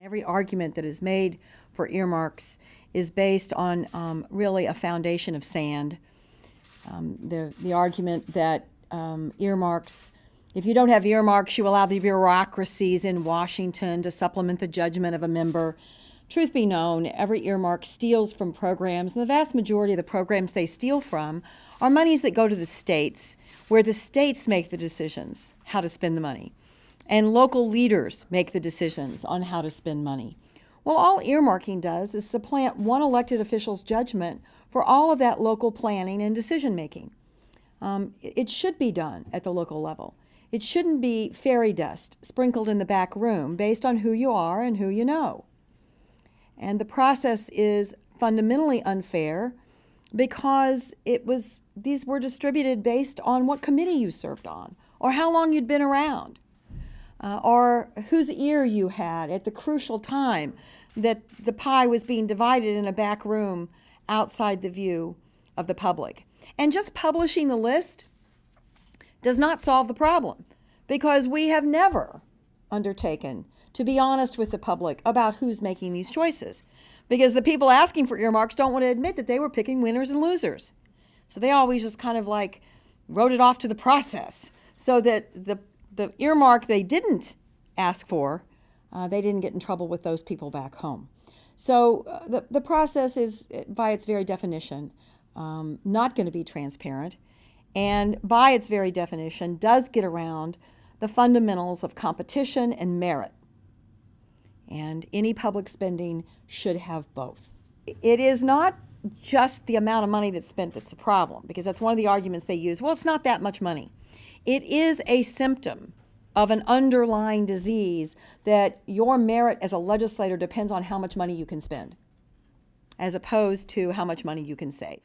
Every argument that is made for earmarks is based on really a foundation of sand. The argument that earmarks, if you don't have earmarks, you allow the bureaucracies in Washington to supplement the judgment of a member. Truth be known, every earmark steals from programs, and the vast majority of the programs they steal from are monies that go to the states, where the states make the decisions how to spend the money. And local leaders make the decisions on how to spend money. Well, all earmarking does is supplant one elected official's judgment for all of that local planning and decision making. It should be done at the local level. It shouldn't be fairy dust sprinkled in the back room based on who you are and who you know. And the process is fundamentally unfair because these were distributed based on what committee you served on, or how long you'd been around, or whose ear you had at the crucial time that the pie was being divided in a back room outside the view of the public. And just publishing the list does not solve the problem, because we have never undertaken to be honest with the public about who's making these choices, because the people asking for earmarks don't want to admit that they were picking winners and losers. So they always just kind of like wrote it off to the process, so that the earmark they didn't ask for, they didn't get in trouble with those people back home. So the process is, by its very definition, not going to be transparent, and by its very definition does get around the fundamentals of competition and merit. And any public spending should have both. It is not just the amount of money that's spent that's the problem, because that's one of the arguments they use. Well, it's not that much money. It is a symptom of an underlying disease that your merit as a legislator depends on how much money you can spend, as opposed to how much money you can save.